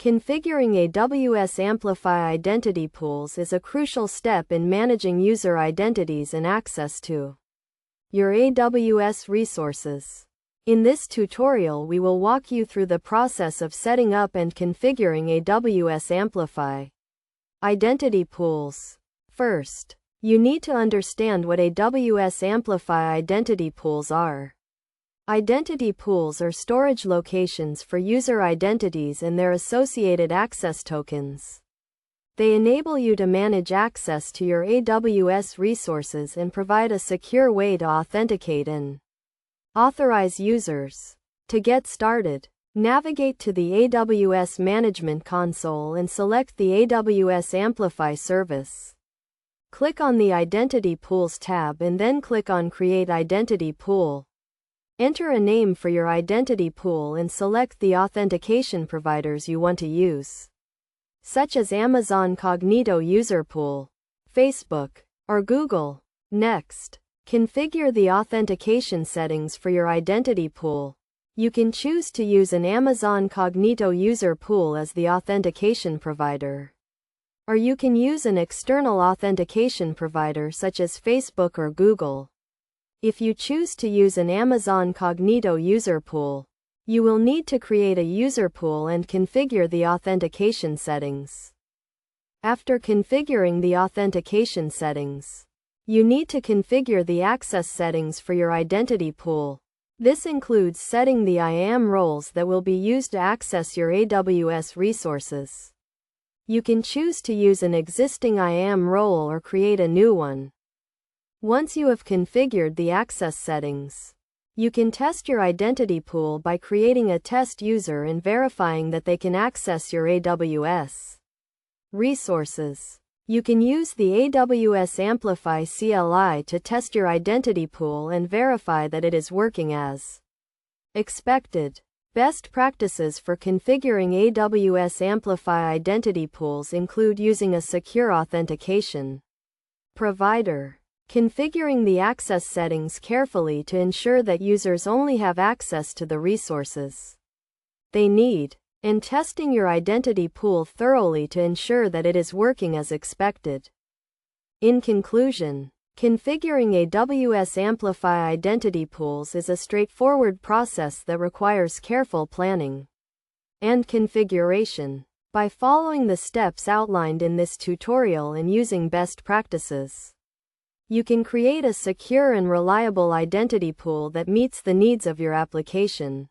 Configuring AWS Amplify identity pools is a crucial step in managing user identities and access to your AWS resources. In this tutorial, we will walk you through the process of setting up and configuring AWS Amplify identity pools. First, you need to understand what AWS Amplify identity pools are. Identity pools are storage locations for user identities and their associated access tokens. They enable you to manage access to your AWS resources and provide a secure way to authenticate and authorize users. To get started, navigate to the AWS Management Console and select the AWS Amplify service. Click on the Identity Pools tab and then click on Create Identity Pool. Enter a name for your identity pool and select the authentication providers you want to use, such as Amazon Cognito User Pool, Facebook, or Google. Next, configure the authentication settings for your identity pool. You can choose to use an Amazon Cognito User Pool as the authentication provider, or you can use an external authentication provider such as Facebook or Google. If you choose to use an Amazon Cognito User Pool, you will need to create a user pool and configure the authentication settings. After configuring the authentication settings, you need to configure the access settings for your identity pool. This includes setting the IAM roles that will be used to access your AWS resources. You can choose to use an existing IAM role or create a new one. Once you have configured the access settings, you can test your identity pool by creating a test user and verifying that they can access your AWS resources. You can use the AWS Amplify CLI to test your identity pool and verify that it is working as expected. Best practices for configuring AWS Amplify identity pools include using a secure authentication provider, configuring the access settings carefully to ensure that users only have access to the resources they need, and testing your identity pool thoroughly to ensure that it is working as expected. In conclusion, configuring AWS Amplify identity pools is a straightforward process that requires careful planning and configuration. By following the steps outlined in this tutorial and using best practices, you can create a secure and reliable identity pool that meets the needs of your application.